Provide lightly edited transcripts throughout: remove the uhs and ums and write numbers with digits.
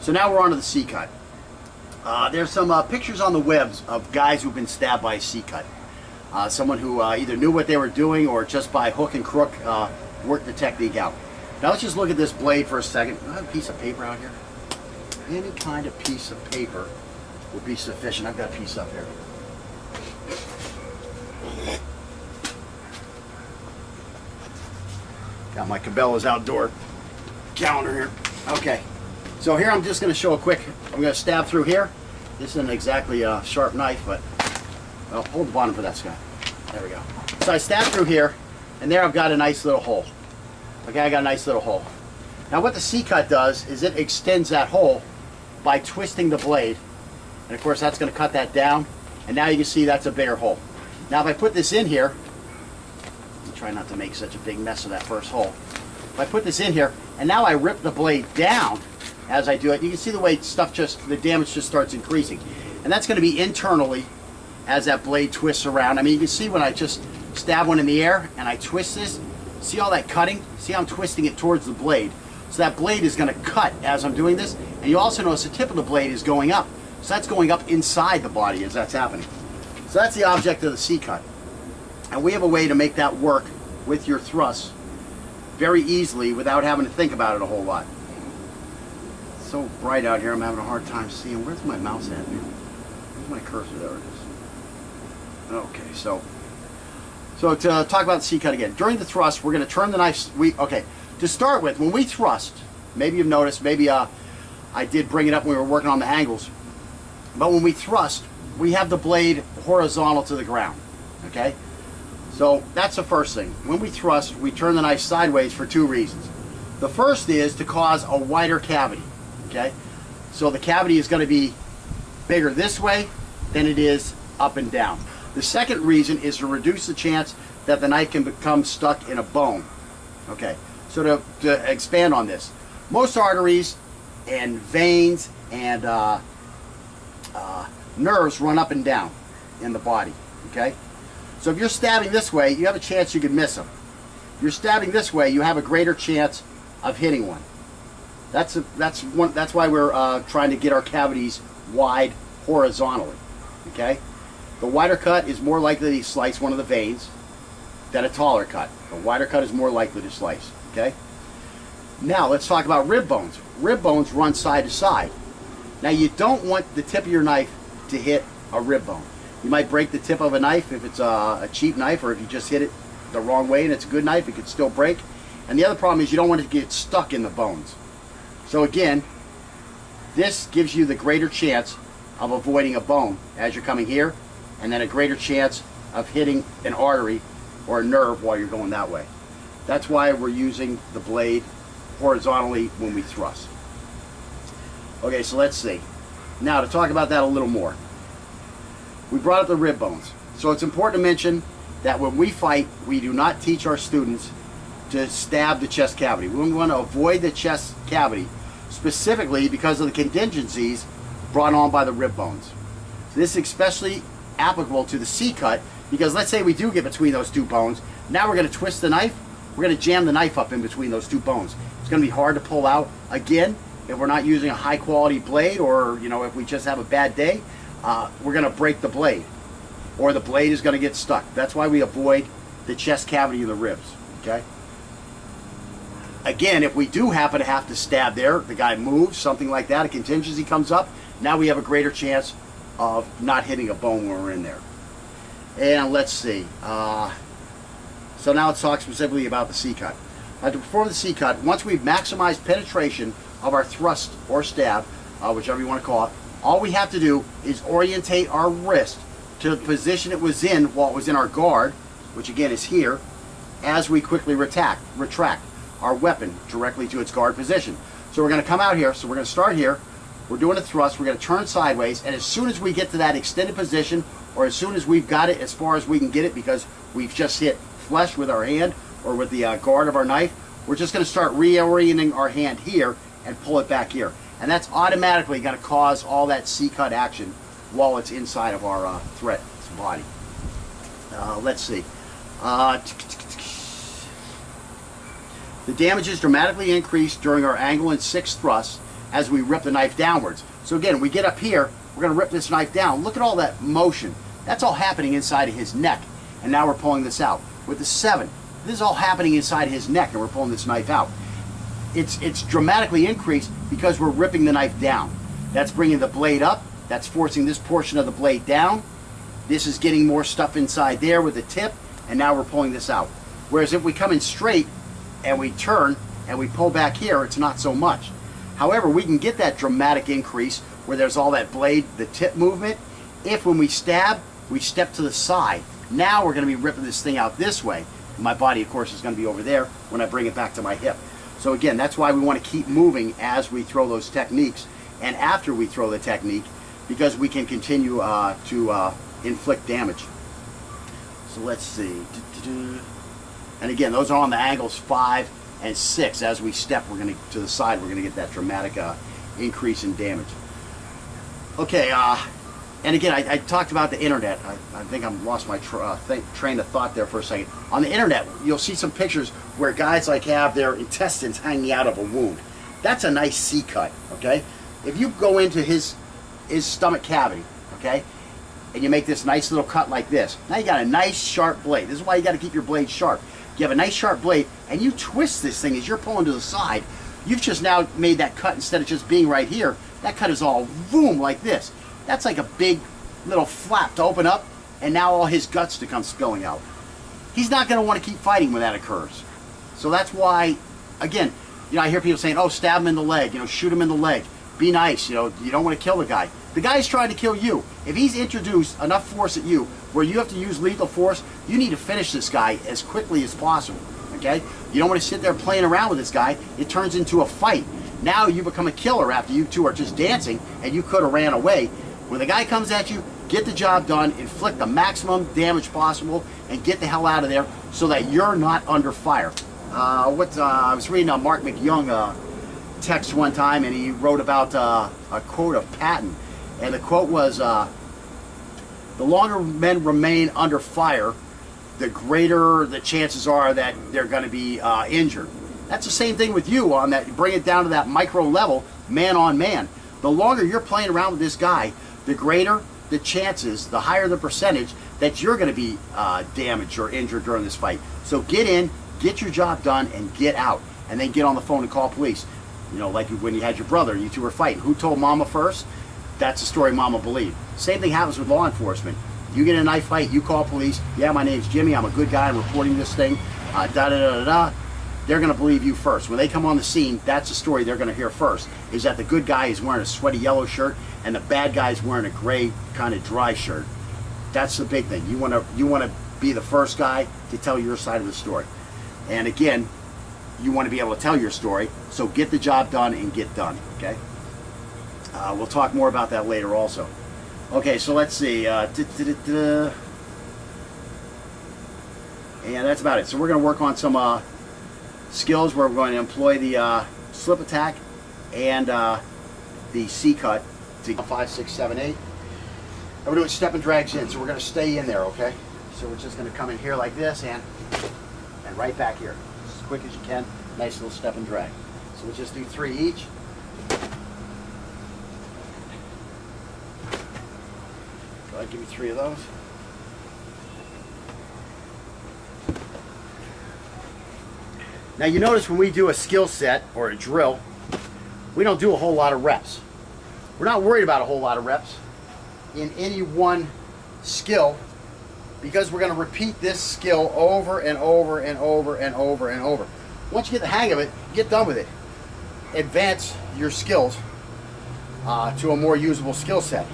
So now we're on to the C-cut. There's some pictures on the webs of guys who've been stabbed by a C-cut. Someone who either knew what they were doing or just by hook and crook worked the technique out. Now let's just look at this blade for a second. Do I have a piece of paper out here? Any kind of piece of paper would be sufficient. I've got a piece up here. Got my Cabela's outdoor calendar here. Okay, so here I'm just going to show a quick, I'm going to stab through here. This isn't exactly a sharp knife, but well, hold the bottom for that, Scott. There we go. So I stab through here, and there I've got a nice little hole. Okay, I got a nice little hole. Now what the C-cut does is it extends that hole by twisting the blade. And of course that's going to cut that down, and now you can see that's a bigger hole. Now if I put this in here, try not to make such a big mess of that first hole. If I put this in here, and now I rip the blade down as I do it, you can see the way the damage just starts increasing. And that's going to be internally as that blade twists around. I mean, you can see when I just stab one in the air and I twist this, see all that cutting? See how I'm twisting it towards the blade? So that blade is going to cut as I'm doing this, and you also notice the tip of the blade is going up. So that's going up inside the body as that's happening. So that's the object of the C-cut. And we have a way to make that work with your thrust very easily without having to think about it a whole lot. It's so bright out here, I'm having a hard time seeing. Where's my mouse at, man? Where's my cursor? There it is. Okay, so to talk about the C-cut again. During the thrust, we're going to turn the knife. Okay, to start with, when we thrust, maybe you've noticed, maybe I did bring it up when we were working on the angles, but when we thrust, we have the blade horizontal to the ground, okay? So that's the first thing. When we thrust, we turn the knife sideways for two reasons. The first is to cause a wider cavity, okay? So the cavity is going to be bigger this way than it is up and down. The second reason is to reduce the chance that the knife can become stuck in a bone, okay? So to expand on this, most arteries and veins and nerves run up and down in the body, okay? So if you're stabbing this way, you have a chance you could miss them. If you're stabbing this way, you have a greater chance of hitting one. That's why we're trying to get our cavities wide horizontally, okay? The wider cut is more likely to slice one of the veins than a taller cut. A wider cut is more likely to slice, okay? Now let's talk about rib bones. Rib bones run side to side. Now you don't want the tip of your knife to hit a rib bone. You might break the tip of a knife if it's a cheap knife, or if you just hit it the wrong way and it's a good knife, it could still break. And the other problem is you don't want it to get stuck in the bones. So again, this gives you the greater chance of avoiding a bone as you're coming here, and then a greater chance of hitting an artery or a nerve while you're going that way. That's why we're using the blade horizontally when we thrust. Okay, so let's see. Now to talk about that a little more. We brought up the rib bones. So it's important to mention that when we fight, we do not teach our students to stab the chest cavity. We want to avoid the chest cavity, specifically because of the contingencies brought on by the rib bones. This is especially applicable to the C-cut, because let's say we do get between those two bones. Now we're going to twist the knife. We're going to jam the knife up in between those two bones. It's going to be hard to pull out. Again, if we're not using a high quality blade, or if we just have a bad day, we're going to break the blade, or the blade is going to get stuck. That's why we avoid the chest cavity and the ribs, okay? Again, if we do happen to have to stab there, the guy moves, something like that, a contingency comes up, now we have a greater chance of not hitting a bone when we're in there. And let's see. So now let's talk specifically about the C-cut. To perform the C-cut, once we've maximized penetration of our thrust or stab, whichever you want to call it, all we have to do is orientate our wrist to the position it was in while it was in our guard, which again is here, as we quickly retract our weapon directly to its guard position. So we're going to come out here, so we're going to start here, we're doing a thrust, we're going to turn sideways, and as soon as we get to that extended position, or as soon as we've got it as far as we can get it because we've just hit flesh with our hand or with the guard of our knife, we're just going to start reorienting our hand here and pull it back here. And that's automatically going to cause all that C-cut action while it's inside of our threat's body. Let's see. The damage is dramatically increased during our angle and sixth thrust as we rip the knife downwards. So again, we get up here, we're going to rip this knife down. Look at all that motion. That's all happening inside of his neck. And now we're pulling this out. With the 7, this is all happening inside his neck, and we're pulling this knife out. It's dramatically increased because we're ripping the knife down. That's bringing the blade up. That's forcing this portion of the blade down. This is getting more stuff inside there with the tip, and now we're pulling this out. Whereas if we come in straight and we turn and we pull back here, it's not so much. However, we can get that dramatic increase where there's all that blade, the tip movement, if when we stab, we step to the side. Now we're going to be ripping this thing out this way. My body, of course, is going to be over there when I bring it back to my hip. So again, that's why we want to keep moving as we throw those techniques and after we throw the technique, because we can continue to inflict damage. So let's see. And again, those are on the angles 5 and 6. As we step, we're going to the side, we're going to get that dramatic increase in damage. Okay, and again, I talked about the internet. I think I lost my train of thought there for a second. On the internet, you'll see some pictures where guys like have their intestines hanging out of a wound. That's a nice C-cut, okay? If you go into his stomach cavity, okay, and you make this nice little cut like this, now you got a nice sharp blade. This is why you got to keep your blade sharp. You have a nice sharp blade, and you twist this thing as you're pulling to the side. You've just now made that cut, instead of just being right here, that cut is all boom like this. That's like a big little flap to open up, and now all his guts to come spilling out. He's not going to want to keep fighting when that occurs. So that's why, again, you know, I hear people saying, oh, stab him in the leg, you know, shoot him in the leg. Be nice, you know, you don't want to kill the guy. The guy's trying to kill you. If he's introduced enough force at you where you have to use lethal force, you need to finish this guy as quickly as possible, okay? You don't want to sit there playing around with this guy. It turns into a fight. Now you become a killer after you two are just dancing, and you could have ran away. When the guy comes at you, get the job done, inflict the maximum damage possible, and get the hell out of there so that you're not under fire. I was reading a Mark McYoung text one time, and he wrote about a quote of Patton. And the quote was, the longer men remain under fire, the greater the chances are that they're going to be injured. That's the same thing with you on that. Bring it down to that micro level, man on man. The longer you're playing around with this guy, the greater the chances, the higher the percentage that you're going to be damaged or injured during this fight. So get in, get your job done, and get out. And then get on the phone and call police. You know, like when you had your brother, you two were fighting. Who told Mama first? That's the story Mama believed. Same thing happens with law enforcement. You get in a knife fight, you call police. Yeah, my name's Jimmy. I'm a good guy. I'm reporting this thing. Da-da-da-da-da. They're going to believe you first. When they come on the scene, that's the story they're going to hear first, is that the good guy is wearing a sweaty yellow shirt and the bad guy is wearing a gray kind of dry shirt. That's the big thing. You want to be the first guy to tell your side of the story. And again, you want to be able to tell your story, so get the job done and get done, okay? We'll talk more about that later also. Okay, so let's see. And that's about it. So we're going to work on some skills where we're going to employ the slip attack and the C-cut to 5, 6, 7, 8. And we're doing step and drags in, so we're going to stay in there, okay? So we're just going to come in here like this and right back here. As quick as you can. Nice little step and drag. So we'll just do 3 each. Go ahead, give me 3 of those. Now you notice when we do a skill set or a drill, we don't do a whole lot of reps. We're not worried about a whole lot of reps in any one skill, because we're going to repeat this skill over and over and over and over and over. Once you get the hang of it, get done with it. Advance your skills to a more usable skill set.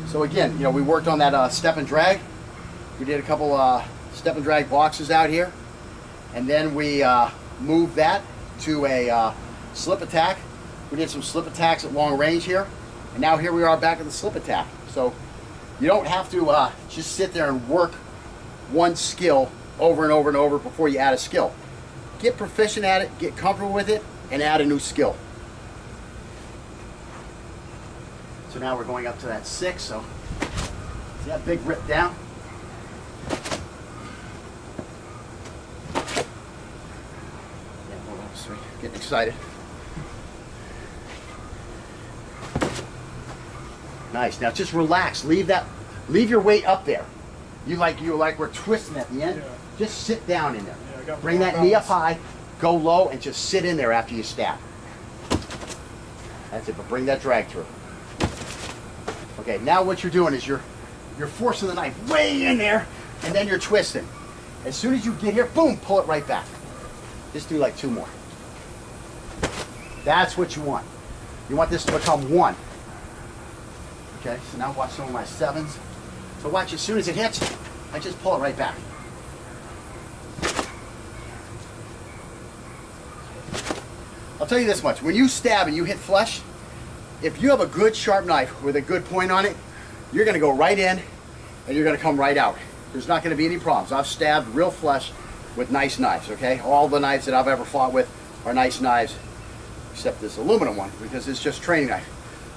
So again, you know, we worked on that step and drag. We did a couple step and drag boxes out here, and then we moved that to a slip attack. We did some slip attacks at long range here, and now here we are back at the slip attack. So you don't have to just sit there and work one skill over and over and over before you add a skill. Get proficient at it, get comfortable with it, and add a new skill. So now we're going up to that 6, so see that big rip down? Yeah, hold on, sweet. Getting excited. Nice. Now just relax. Leave your weight up there. You like we're twisting at the end. Yeah. Just sit down in there. Yeah, I got Bring that knee up high, go low, and just sit in there after you stab. That's it, but bring that drag through. Okay, now what you're doing is you're forcing the knife way in there, and then you're twisting. As soon as you get here, boom, pull it right back. Just do like 2 more. That's what you want. You want this to become 1. Okay, so now watch some of my 7s. So watch, as soon as it hits, I just pull it right back. I'll tell you this much, when you stab and you hit flush, if you have a good sharp knife with a good point on it, you're going to go right in and you're going to come right out. There's not going to be any problems. I've stabbed real flush with nice knives, okay? All the knives that I've ever fought with are nice knives, except this aluminum one, because it's just training knife.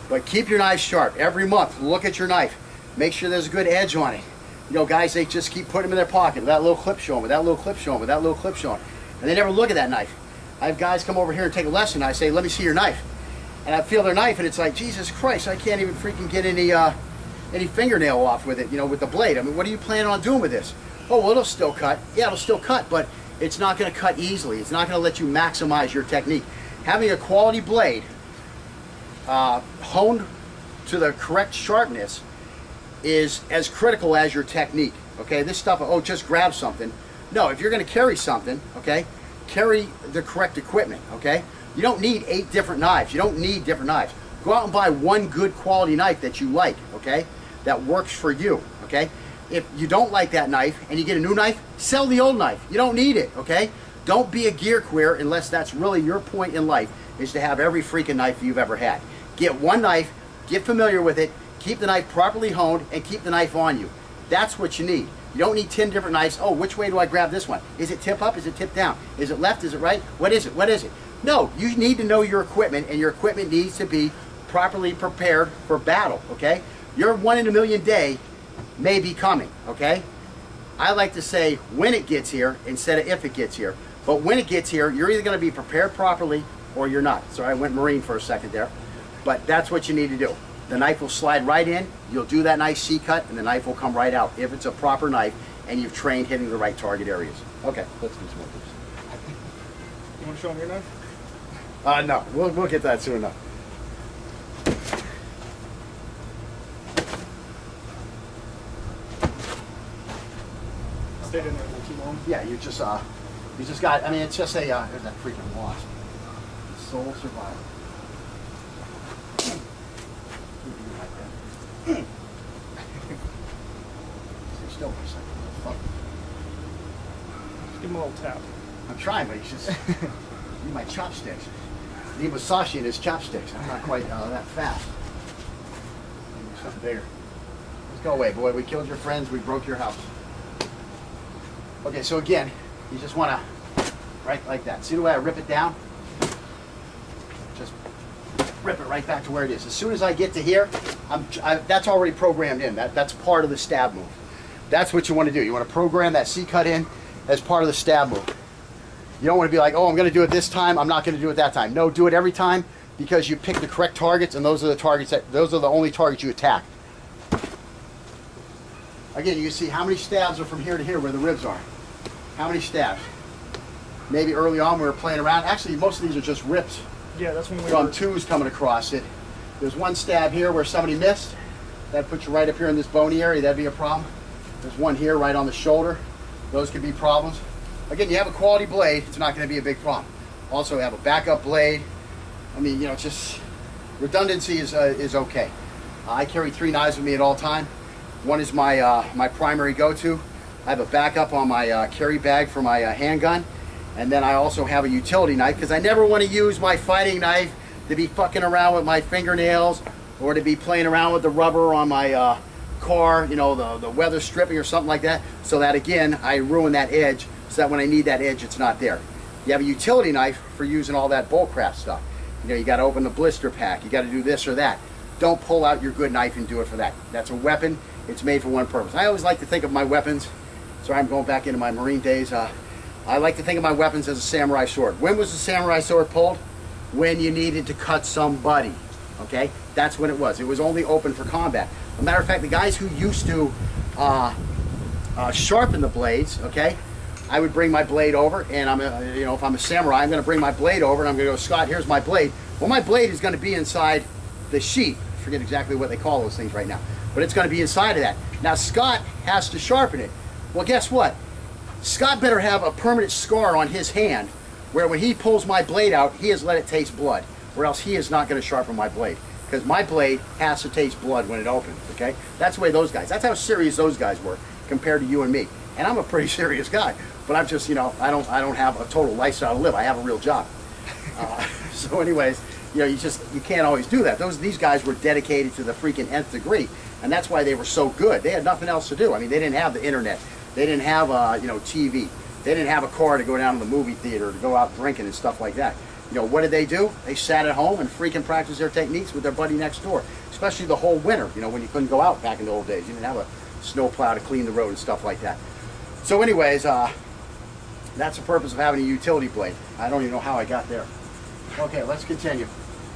But keep your knife sharp. Every month, look at your knife. Make sure there's a good edge on it. You know, guys, they just keep putting them in their pocket with that little clip showing, with that little clip showing, with that little clip showing. And they never look at that knife. I have guys come over here and take a lesson. I say, let me see your knife. And I feel their knife, and it's like, Jesus Christ, I can't even freaking get any fingernail off with it, you know, with the blade. I mean, what are you planning on doing with this? Oh, well, it'll still cut. Yeah, it'll still cut, but it's not going to cut easily. It's not going to let you maximize your technique. Having a quality blade honed to the correct sharpness is as critical as your technique. Okay, this stuff, oh, just grab something. No, if you're going to carry something, okay, carry the correct equipment, okay? You don't need 8 different knives. You don't need different knives. Go out and buy one good quality knife that you like, okay? That works for you, okay? If you don't like that knife and you get a new knife, sell the old knife. You don't need it, okay? Don't be a gear queer unless that's really your point in life, is to have every freaking knife you've ever had. Get one knife, get familiar with it, keep the knife properly honed, and keep the knife on you. That's what you need. You don't need 10 different knives. Oh, which way do I grab this one? Is it tip up? Is it tip down? Is it left? Is it right? What is it? What is it? No, you need to know your equipment, and your equipment needs to be properly prepared for battle, okay? Your 1 in a million day may be coming, okay? I like to say when it gets here instead of if it gets here. But when it gets here, you're either going to be prepared properly or you're not. Sorry, I went Marine for a second there. But that's what you need to do. The knife will slide right in, you'll do that nice C-cut, and the knife will come right out if it's a proper knife and you've trained hitting the right target areas. Okay, let's do some more tips. You want to show them your knife? No, we'll get that soon enough. Stayed in there a little too long. Yeah, you just got, I mean, it's just a, there's that freaking wasp. Sole survivor. Stay still for a second. Fuck. Just give him a little tap. I'm trying, but he's just need my chopsticks. Need Musashi in his chopsticks. I'm not quite that fast. Maybe something bigger. Let's go away, boy. We killed your friends. We broke your house. Okay, so again, you just want to, right like that. See the way I rip it down? Just rip it right back to where it is. As soon as I get to here, that's already programmed in. That's part of the stab move. That's what you want to do. You want to program that C-cut in as part of the stab move. You don't want to be like, oh, I'm going to do it this time, I'm not going to do it that time. No, do it every time because you pick the correct targets, and those are the only targets you attack. Again, you can see how many stabs are from here to here where the ribs are. How many stabs? Maybe early on we were playing around. Actually, most of these are just rips. Yeah, that's when we from were... twos coming across it. There's one stab here where somebody missed. That puts you right up here in this bony area. That'd be a problem. There's one here right on the shoulder. Those could be problems. Again, you have a quality blade, it's not going to be a big problem. Also, have a backup blade. I mean, you know, just redundancy is okay. I carry 3 knives with me at all time. One is my my primary go-to. I have a backup on my carry bag for my handgun, and then I also have a utility knife because I never want to use my fighting knife to be fucking around with my fingernails or to be playing around with the rubber on my car, you know, the weather stripping or something like that. So that again, I ruin that edge. So that when I need that edge, it's not there. You have a utility knife for using all that bullcrap stuff. You know, you got to open the blister pack. You got to do this or that. Don't pull out your good knife and do it for that. That's a weapon. It's made for one purpose. I always like to think of my weapons. Sorry, I'm going back into my Marine days. I like to think of my weapons as a samurai sword. When was the samurai sword pulled? When you needed to cut somebody. Okay, that's when it was. It was only open for combat. As a matter of fact, the guys who used to sharpen the blades, okay, I would bring my blade over, and if I'm a samurai, I'm going to bring my blade over, and I'm going to go, Scott, here's my blade. Well, my blade is going to be inside the sheath. I forget exactly what they call those things right now, but it's going to be inside of that. Now, Scott has to sharpen it. Well, guess what? Scott better have a permanent scar on his hand where when he pulls my blade out, he has let it taste blood, or else he is not going to sharpen my blade, because my blade has to taste blood when it opens, okay? That's the way those guys, that's how serious those guys were compared to you and me. And I'm a pretty serious guy, but I'm just, I don't have a total lifestyle to live. I have a real job. So anyways, you can't always do that. These guys were dedicated to the freaking nth degree, and that's why they were so good. They had nothing else to do. I mean, they didn't have the internet. They didn't have, TV. They didn't have a car to go down to the movie theater, to go out drinking and stuff like that. What did they do? They sat at home and freaking practiced their techniques with their buddy next door, especially the whole winter, when you couldn't go out back in the old days. You didn't have a snow plow to clean the road and stuff like that. So anyways, that's the purpose of having a utility blade. I don't even know how I got there. Okay, let's continue.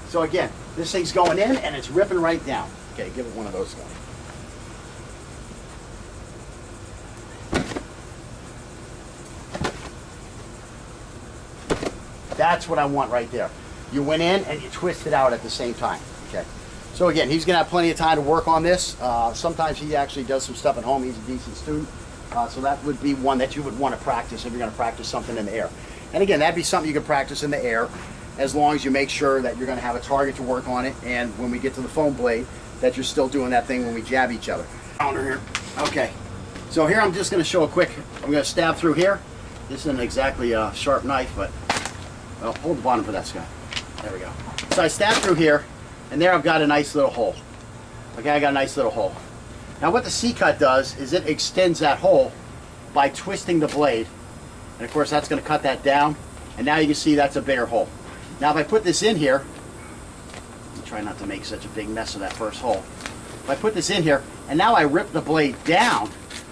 So again, this thing's going in and it's ripping right down. Okay, give it one of those guys. That's what I want right there. You went in and you twist it out at the same time. Okay. So again, he's going to have plenty of time to work on this. Sometimes he actually does some stuff at home. He's a decent student. So that would be one that you would want to practice if you're going to practice something in the air. And again, that'd be something you could practice in the air as long as you make sure that you're going to have a target to work on it, and when we get to the foam blade, that you're still doing that thing when we jab each other. Counter here. Okay. So here I'm just going to show a quick, I'm going to stab through here. This isn't exactly a sharp knife, but well, hold the bottom for that, Scott. There we go. So I stab through here, and there I've got a nice little hole. Okay, I got a nice little hole. Now what the C-cut does is it extends that hole by twisting the blade. And of course that's going to cut that down. And now you can see that's a bigger hole. Now if I put this in here, try not to make such a big mess of that first hole. If I put this in here, and now I rip the blade down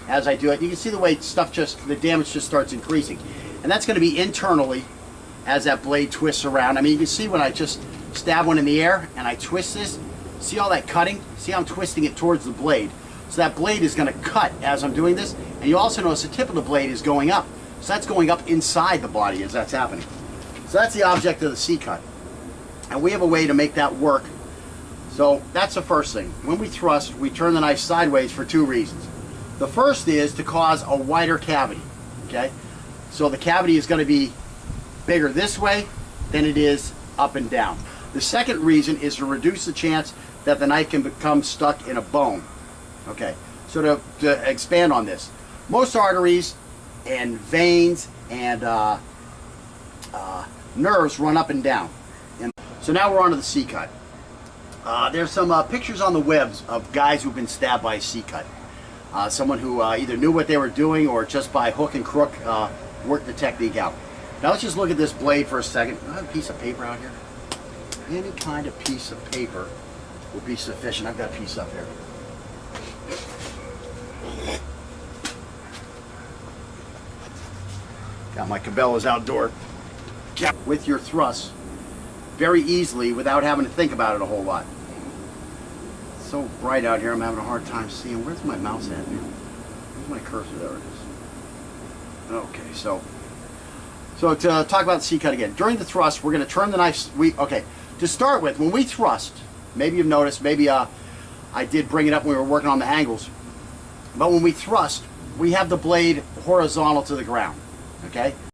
as I do it, you can see the way the damage just starts increasing. And that's going to be internally as that blade twists around. I mean, you can see when I just stab one in the air and I twist this, see all that cutting? See how I'm twisting it towards the blade? So that blade is going to cut as I'm doing this, and you also notice the tip of the blade is going up. So that's going up inside the body as that's happening. So that's the object of the C-cut. And we have a way to make that work. So that's the first thing. When we thrust, we turn the knife sideways for two reasons. The first is to cause a wider cavity, okay? So the cavity is going to be bigger this way than it is up and down. The second reason is to reduce the chance that the knife can become stuck in a bone. Okay, so to expand on this, most arteries and veins and nerves run up and down. And so now we're on to the C-cut. There's some pictures on the webs of guys who've been stabbed by a C-cut. Someone who either knew what they were doing or just by hook and crook worked the technique out. Now let's just look at this blade for a second. I have a piece of paper out here. Any kind of piece of paper will be sufficient. I've got a piece up here. Got my Cabela's outdoor with your thrust very easily without having to think about it a whole lot. It's so bright out here, I'm having a hard time seeing. Where's my mouse at, man? Where's my cursor? There it is. Okay, so to talk about the C-cut again. During the thrust, we're going to turn the knife. Okay, to start with, when we thrust, maybe you've noticed, maybe I did bring it up when we were working on the angles, but when we thrust, we have the blade horizontal to the ground. Okay?